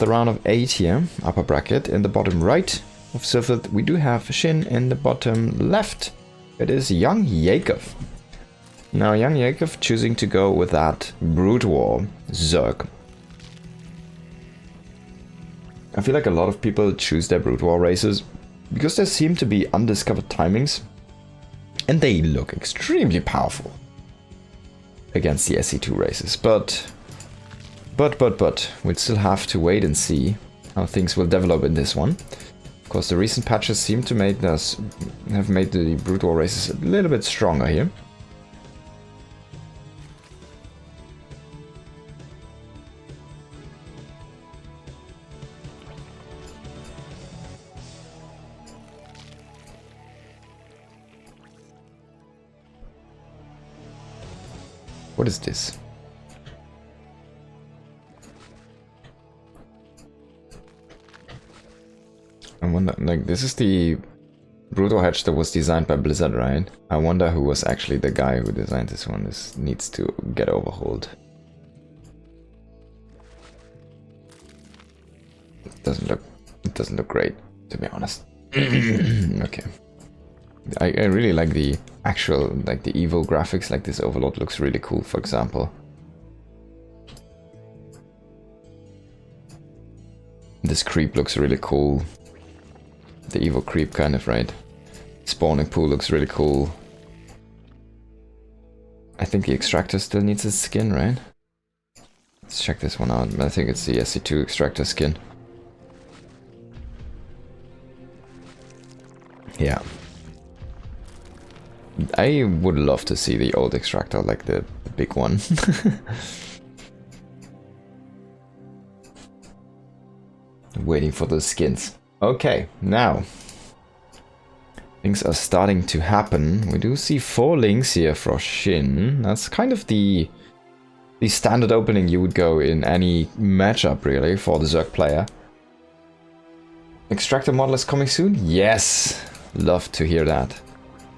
the round of 8 here, upper bracket. In the bottom right of ZvZ, we do have SHIN. In the bottom left, it is YoungYakov. Now, YoungYakov choosing to go with that Brute War Zerg. I feel like a lot of people choose their Brute War races because there seem to be undiscovered timings and they look extremely powerful against the SC2 races. But we'd still have to wait and see how things will develop in this one. Of course, the recent patches seem to have made the Brute War races a little bit stronger here. What is this? I wonder, like, this is the Brutal Hatch that was designed by Blizzard, right? I wonder who was actually the guy who designed this one. This needs to get overhauled. It doesn't look great, to be honest. Okay. I really like the actual, like the EVO graphics, like this Overlord looks really cool, for example. This creep looks really cool. The EVO creep kind of, right? Spawning pool looks really cool. I think the extractor still needs its skin, right? Let's check this one out. I think it's the SC2 extractor skin. Yeah. I would love to see the old extractor, like the big one. Waiting for those skins. Okay, now things are starting to happen. We do see 4 links here for SHIN. That's kind of the standard opening you would go in any matchup, really, for the Zerg player. Extractor model is coming soon? Yes! Love to hear that.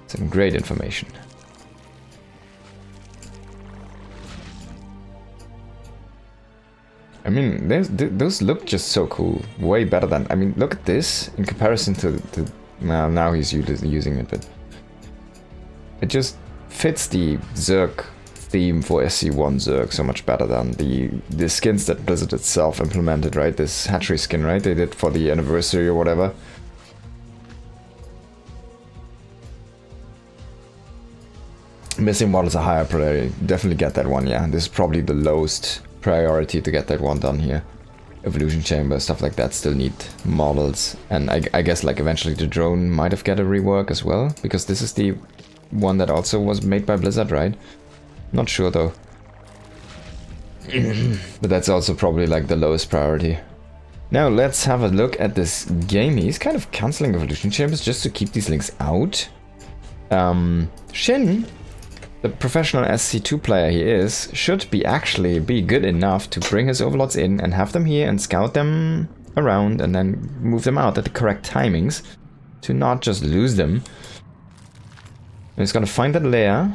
Some great information. I mean, those look just so cool. Way better than... I mean, look at this in comparison to well, now he's using it, but... It just fits the Zerg theme for SC1 Zerg so much better than the skins that Blizzard itself implemented, right? This hatchery skin, right? They did for the anniversary or whatever. Missing models are higher priority. Definitely get that one, yeah. This is probably the lowest priority to get that one done here. Evolution chamber, stuff like that still need models. And I guess like eventually the drone might have get a rework as well. Because this is the one that also was made by Blizzard, right? Not sure though. But that's also probably like the lowest priority. Now let's have a look at this game. He's kind of cancelling evolution chambers just to keep these links out. SHIN, the professional SC2 player he is, should actually be good enough to bring his overlords in and have them here and scout them around and then move them out at the correct timings to not just lose them. And he's gonna find that lair.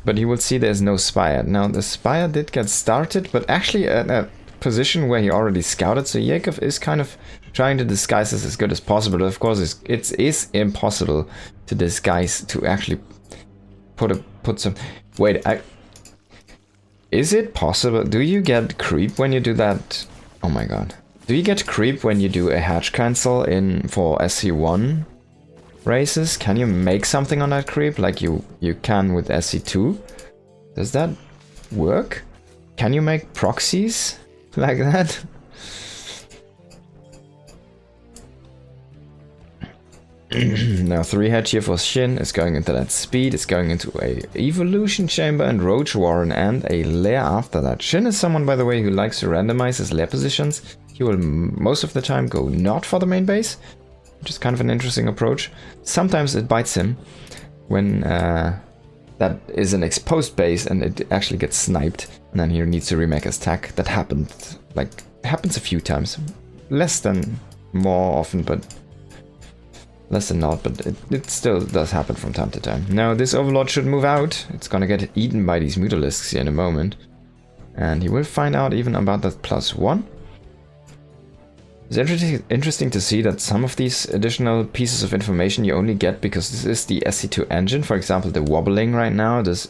But you will see there's no spire. Now the spire did get started, but actually at a position where he already scouted, so Yakov is kind of trying to disguise this as good as possible. But of course, it is impossible to disguise, to actually put some... Wait, is it possible? Do you get creep when you do that? Oh my god. Do you get creep when you do a hatch cancel for SC1 races? Can you make something on that creep like you can with SC2? Does that work? Can you make proxies like that? Now 3 hatch here for SHIN is going into that speed, it's going into a evolution chamber and roach warren and a lair after that. SHIN is someone, by the way, who likes to randomize his lair positions. He will most of the time go not for the main base, which is kind of an interesting approach. Sometimes it bites him when that is an exposed base and it actually gets sniped and then he needs to remake his attack. That happens a few times. Less than more often, but less than not, but it still does happen from time to time. Now this overlord should move out. It's gonna get eaten by these mutalisks here in a moment. And he will find out even about that +1. It's interesting to see that some of these additional pieces of information you only get because this is the SC2 engine. For example, the wobbling right now, this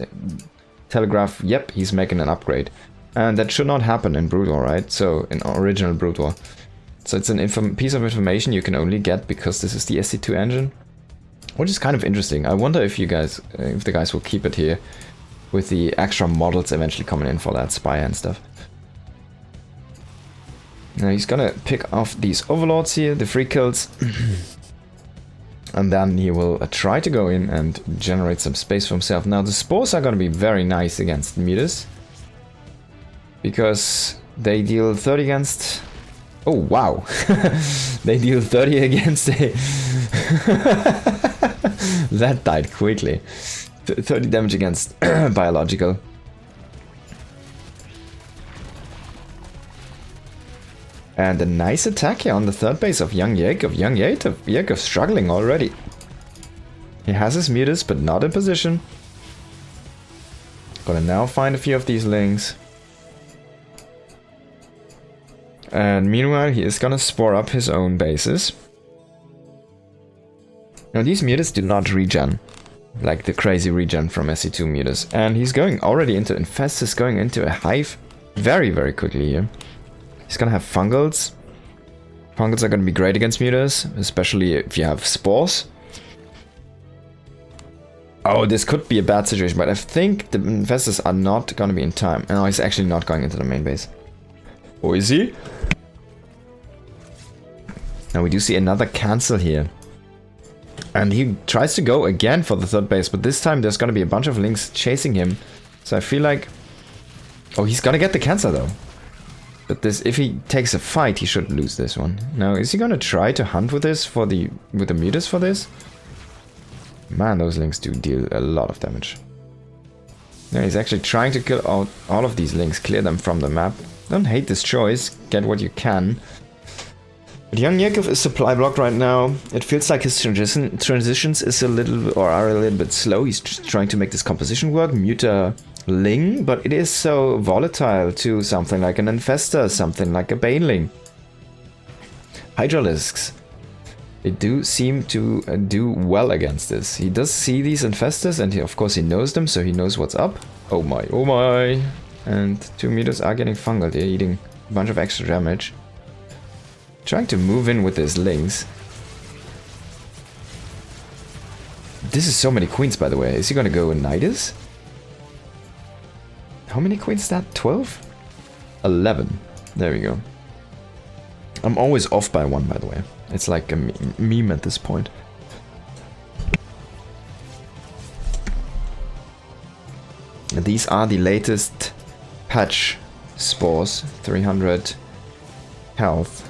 telegraph, yep, he's making an upgrade. And that should not happen in Brood War, right? So, in original Brood War. So it's a piece of information you can only get because this is the SC2 engine. Which is kind of interesting. I wonder if you guys, if the guys will keep it here with the extra models eventually coming in for that spy and stuff. Now he's gonna pick off these overlords here, the free kills. And then he will try to go in and generate some space for himself. Now the spores are gonna be very nice against Mutas. Because they deal 30 against... Oh wow! They deal 30 against a... That died quickly. 30 damage against biological. And a nice attack here on the third base of YoungYakov. YoungYakov struggling already. He has his mutas, but not in position. Gonna now find a few of these links. And meanwhile, he is gonna spore up his own bases. Now these mutas do not regen. Like the crazy regen from SC2 mutas. And he's going already into Infestus, going into a hive very, very quickly here. He's gonna have fungals. Fungals are gonna be great against mutas, especially if you have spores. Oh, this could be a bad situation, but I think the Infestors are not gonna be in time. No, he's actually not going into the main base. Oh, is he? Now we do see another cancel here. And he tries to go again for the third base, but this time there's gonna be a bunch of links chasing him. So I feel like... Oh, he's gonna get the cancel though. But this, if he takes a fight, he should lose this one. Now, is he gonna try to hunt with this with the mutas for this? Man, those links do deal a lot of damage. Yeah, he's actually trying to kill all of these links, clear them from the map. Don't hate this choice, get what you can. But YoungYakov is supply blocked right now. It feels like his transitions is are a little bit slow. He's just trying to make this composition work. Muta Ling, but it is so volatile to something like an Infestor, something like a Baneling. Hydralisks. They do seem to do well against this. He does see these Infestors and of course he knows them, so he knows what's up. Oh my, oh my. And 2 meters are getting fungal. They're eating a bunch of extra damage. Trying to move in with his links. This is so many queens, by the way. Is he gonna go in Nidus? How many queens is that? 12? 11. There we go. I'm always off by 1, by the way. It's like a meme at this point. And these are the latest patch spores. 300 health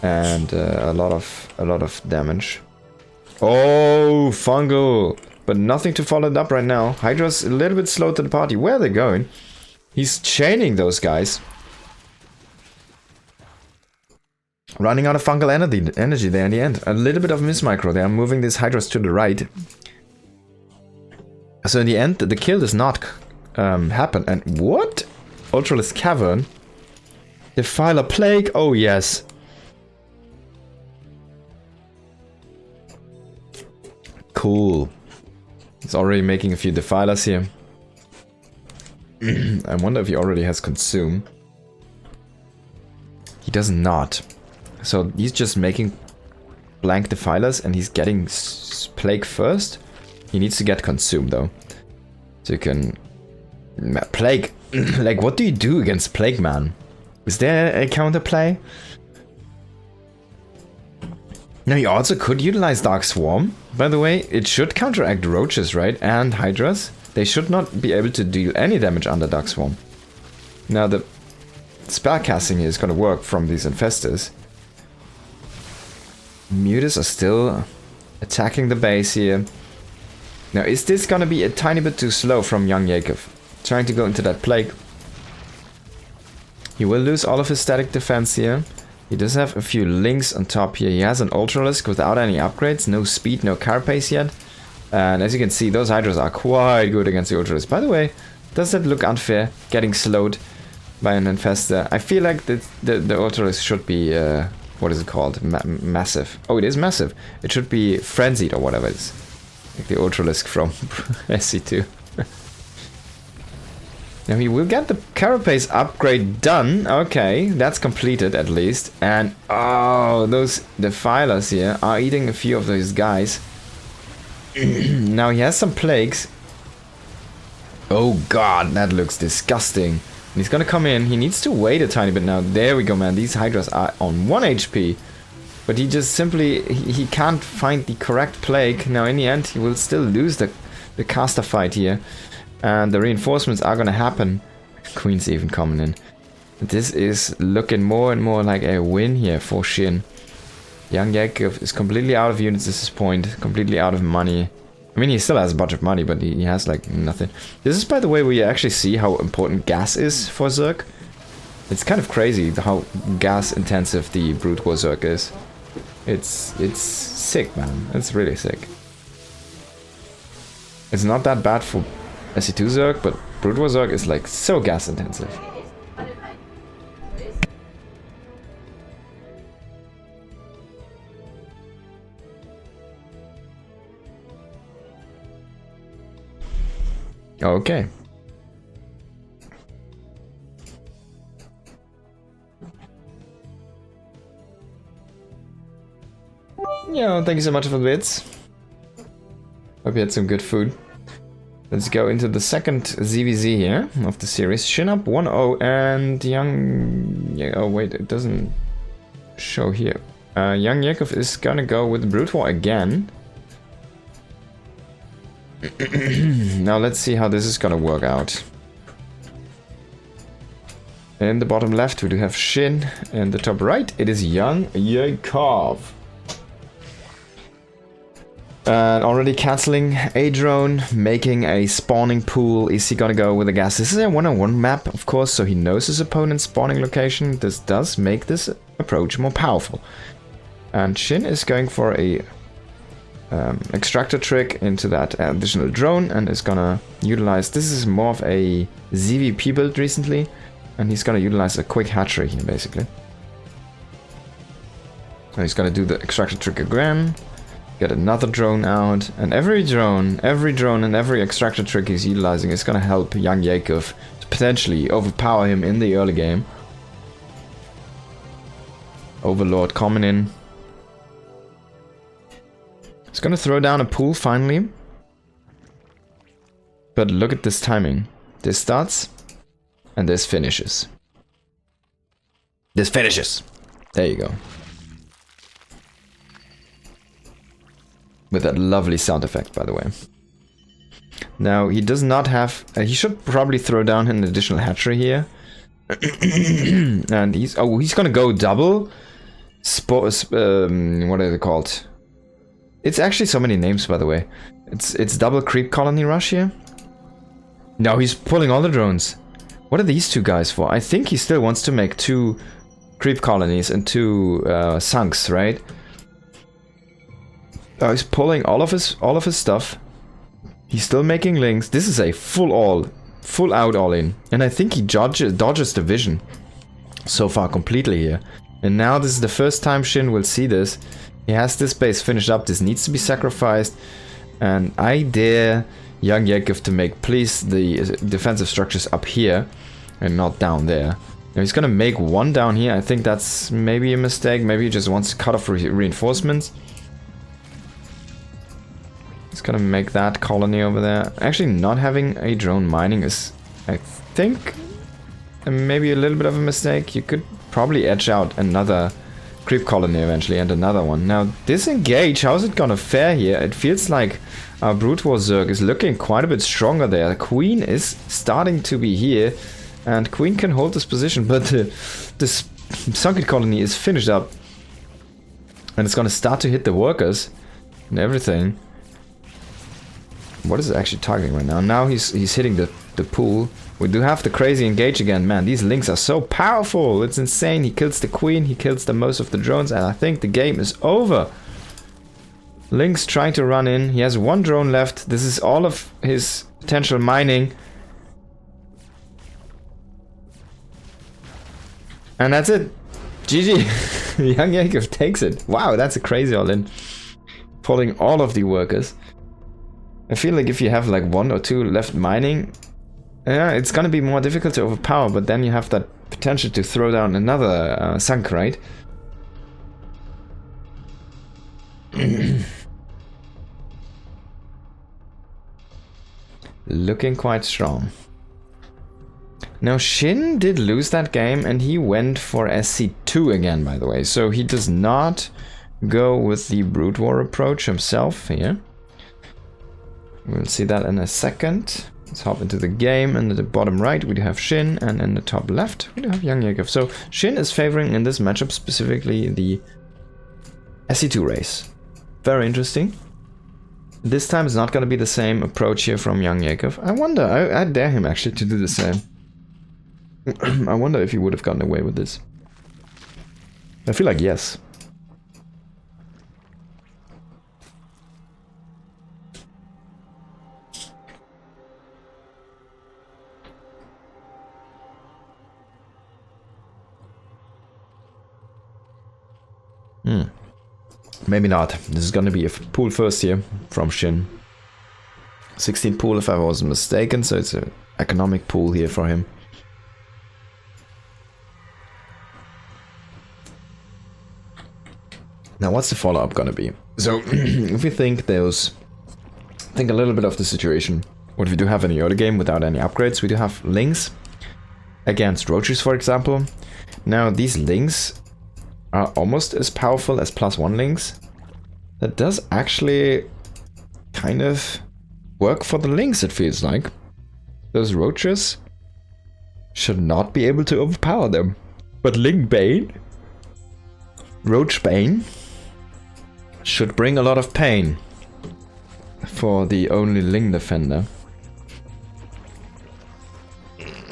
and a lot of damage. Oh, fungal! But nothing to follow it up right now. Hydra's a little bit slow to the party. Where are they going? He's chaining those guys. Running out of fungal energy there in the end. A little bit of mismicro. They are moving these Hydras to the right. So in the end, the kill does not happen. And what? Ultralisk Cavern? Defiler Plague? Oh yes. Cool. He's already making a few defilers here. I wonder if he already has consume. He does not. So he's just making blank defilers and he's getting plague first. He needs to get consume though. So you can... Plague. Like what do you do against Plague Man? Is there a counterplay? Now you also could utilize Dark Swarm. By the way, it should counteract roaches, right? And Hydras. They should not be able to deal any damage under Dark Swarm. Now the spellcasting is going to work from these Infestors. Mutas are still attacking the base here. Now is this going to be a tiny bit too slow from YoungYakov? Trying to go into that plague. He will lose all of his static defense here. He does have a few links on top here. He has an Ultralisk without any upgrades. No speed, no carapace yet. And as you can see, those Hydras are quite good against the Ultralisk. By the way, does that look unfair? Getting slowed by an infestor. I feel like the Ultralisk should be, what is it called? Massive. Oh, it is massive. It should be frenzied or whatever it is. Like the Ultralisk from SC2. Now he will get the Carapace upgrade done. Okay, that's completed at least. And oh, those defilers here are eating a few of those guys. Now he has some plagues. Oh god, that looks disgusting. He's gonna come in. He needs to wait a tiny bit now. There we go, man. These Hydras are on 1 HP. But he just simply, he can't find the correct plague. Now in the end, he will still lose the caster fight here. And the reinforcements are gonna happen. Queen's even coming in. This is looking more and more like a win here for SHIN. YoungYakov is completely out of units at this point. Completely out of money. I mean, he still has a bunch of money, but he has like nothing. This is, by the way, where you actually see how important gas is for Zerg. It's kind of crazy how gas intensive the Brute War Zerg is. It's sick, man. It's really sick. It's not that bad for SC2 Zerg, but Brute War Zerg is like so gas intensive. Okay. Yeah, thank you so much for the bits. Hope you had some good food. Let's go into the second ZvZ here of the series. SHIN up 1-0 and Yeah, oh wait, it doesn't show here. YoungYakov is gonna go with Brute War again. Now let's see how this is gonna work out. In the bottom left we do have SHIN, and the top right it is YoungYakov. And already cancelling a drone, making a spawning pool. Is he gonna go with the gas? This is a 1-on-1 map, of course, so he knows his opponent's spawning location. This does make this approach more powerful. And SHIN is going for a extractor trick into that additional drone and is gonna utilize, this is more of a ZVP build recently, and he's gonna utilize a quick hatchery here basically. So he's gonna do the extractor trick again, get another drone out, and every drone and every extractor trick he's utilizing is gonna help YoungYakov to potentially overpower him in the early game. Overlord coming in. He's gonna throw down a pool finally. But look at this timing. This starts and this finishes. This finishes. There you go. With that lovely sound effect, by the way. Now, he does not have... he should probably throw down an additional hatchery here. And he's gonna go double. What are they called? It's actually so many names, by the way. It's double creep colony rush here. No, he's pulling all the drones. What are these two guys for? I think he still wants to make 2 creep colonies and 2 sunks, right? Oh, he's pulling all of his stuff. He's still making links. This is a full out all in, and I think he dodges the vision so far completely here. And now this is the first time SHIN will see this. He has this base finished up. This needs to be sacrificed, and I dare YoungYakov to make, please, the defensive structures up here and not down there. Now he's gonna make 1 down here. I think that's maybe a mistake. Maybe he just wants to cut off reinforcements. He's gonna make that colony over there. Actually, not having a drone mining is, I think, maybe a little bit of a mistake. You could probably edge out another creep colony eventually and another one. Now, disengage, how's it gonna fare here? It feels like our Brute War Zerg is looking quite a bit stronger there. Queen is starting to be here, and Queen can hold this position, but this sunken colony is finished up. And it's gonna start to hit the workers and everything. What is it actually targeting right now? Now he's hitting the pool. We do have the crazy engage again. Man, these links are so powerful. It's insane. He kills the queen. He kills the most of the drones. And I think the game is over. Link's trying to run in. He has 1 drone left. This is all of his potential mining. And that's it. GG. YoungYakov takes it. Wow, that's a crazy all-in. Pulling all of the workers. I feel like if you have like 1 or 2 left mining, it's gonna be more difficult to overpower, but then you have that potential to throw down another sunk, right? Looking quite strong. Now SHIN did lose that game and he went for SC2 again, by the way. So he does not go with the Brood War approach himself here. We'll see that in a second. Let's hop into the game, and at the bottom right we do have SHIN, and in the top left we do have YoungYakov. So SHIN is favoring in this matchup specifically the SC2 race. Very interesting. This time it's not going to be the same approach here from YoungYakov. I wonder, I dare him actually to do the same. I wonder if he would have gotten away with this. I feel like yes. Maybe not. This is gonna be a pool first here from SHIN. 16 pool if I wasn't mistaken, so it's an economic pool here for him. Now what's the follow-up gonna be? So if we think a little bit of the situation. What we do have in the early game without any upgrades, we do have links against roaches, for example. Now these links are almost as powerful as +1 links. That does actually kind of work for the links, it feels like. Those roaches should not be able to overpower them. But Link Bane, Roach Bane, should bring a lot of pain for the only Ling defender.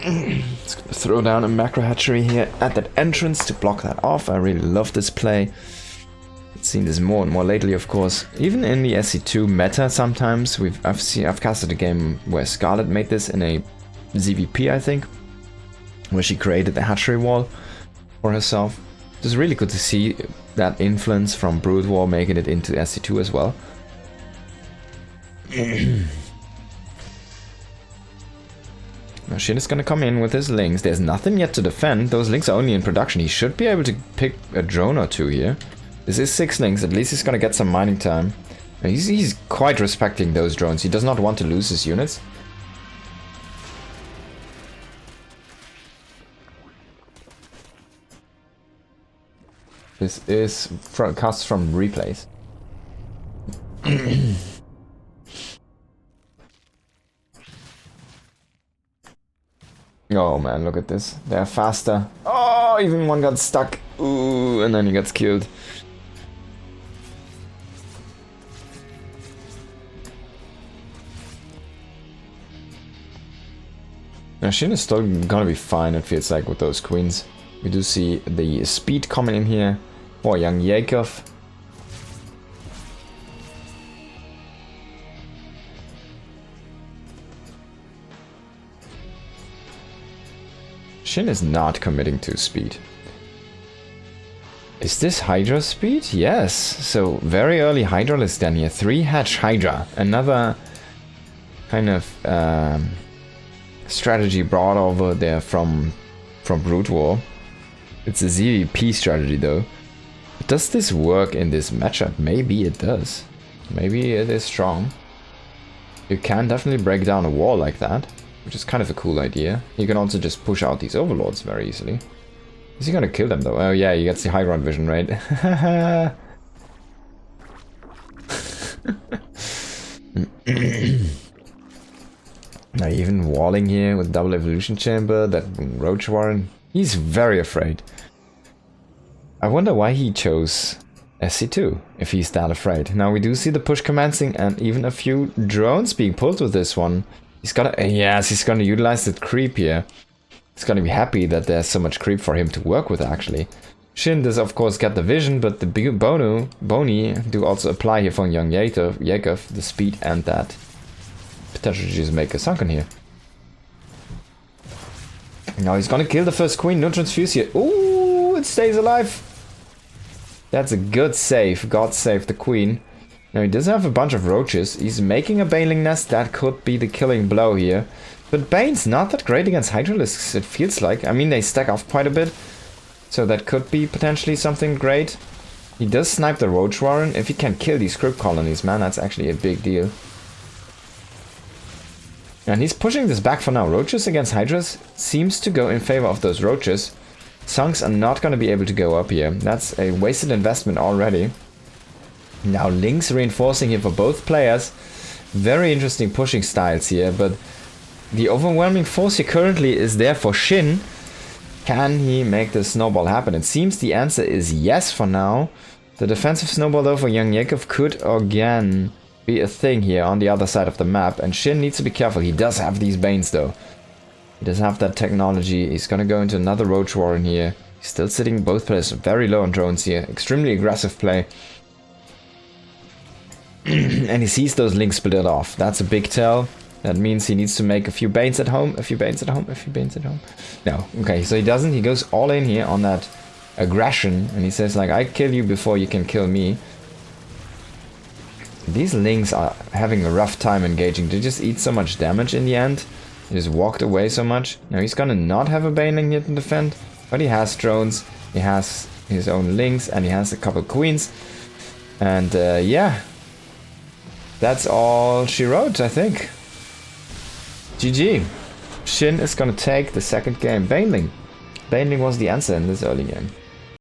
Let's throw down a macro hatchery here at that entrance to block that off. I really love this play. I've seen this more and more lately, of course. Even in the SC2 meta, sometimes I've casted a game where Scarlet made this in a ZVP, I think, where she created the hatchery wall for herself. It's really good to see that influence from Brood War making it into SC2 as well. Now SHIN is gonna come in with his links. There's nothing yet to defend. Those links are only in production. He should be able to pick a drone or 2 here. This is 6 links. At least he's gonna get some mining time. And he's quite respecting those drones. He does not want to lose his units. This is cast from replays. Oh man, look at this. They're faster. Oh, even one got stuck. Ooh, and then he gets killed. Now SHIN is still gonna be fine, it feels like, with those queens. We do see the speed coming in here for YoungYakov. SHIN is not committing to speed. Is this Hydra speed? Yes. So very early Hydra list down here. 3 hatch Hydra. Another kind of strategy brought over there from Brood War. It's a ZVP strategy though. Does this work in this matchup? Maybe it does. Maybe it is strong. You can definitely break down a wall like that, which is kind of a cool idea. You can also just push out these overlords very easily. Is he gonna kill them though? Oh yeah, he gets the high ground vision, right? Now even walling here with double evolution chamber, that roach warren, he's very afraid. I wonder why he chose SC2, if he's that afraid. Now we do see the push commencing and even a few drones being pulled with this one. He's gonna, yes, he's gonna utilize that creep here. He's gonna be happy that there's so much creep for him to work with, actually. SHIN does, of course, get the vision, but the big Bony do also apply here from YoungYakov, the speed and that potentially just make a sunken here. Now he's gonna kill the first queen, no transfuse here. Ooh, Ooh, it stays alive. That's a good save. God save the queen. Now he does have a bunch of roaches. He's making a baneling nest. That could be the killing blow here. But Bane's not that great against Hydralisks, it feels like. I mean, they stack off quite a bit. So that could be potentially something great. He does snipe the Roach Warren. If he can kill these crypt colonies, man, that's actually a big deal. And he's pushing this back for now. Roaches against Hydras seems to go in favor of those roaches. Sunks are not going to be able to go up here. That's a wasted investment already. Now Lynx reinforcing here for both players. Very interesting pushing styles here, but the overwhelming force here currently is there for SHIN. Can he make the snowball happen? It seems the answer is yes for now. The defensive snowball though for YoungYakov could again be a thing here on the other side of the map, and SHIN needs to be careful. He does have these Banes though. He does have that technology. He's gonna go into another Roach Warren here. He's still sitting both players very low on drones here. Extremely aggressive play. And he sees those Lynx split it off. That's a big tell. That means he needs to make a few Banes at home, a few Banes at home, a few Banes at home. No, okay, so he doesn't. He goes all in here on that aggression, and he says like, I kill you before you can kill me. These Lynx are having a rough time engaging. They just eat so much damage in the end. He just walked away so much. Now he's gonna not have a Baneling here to defend, but he has drones, he has his own Lynx, and he has a couple queens. And yeah, that's all she wrote, I think. GG. SHIN is gonna take the second game. Baneling. Baneling was the answer in this early game.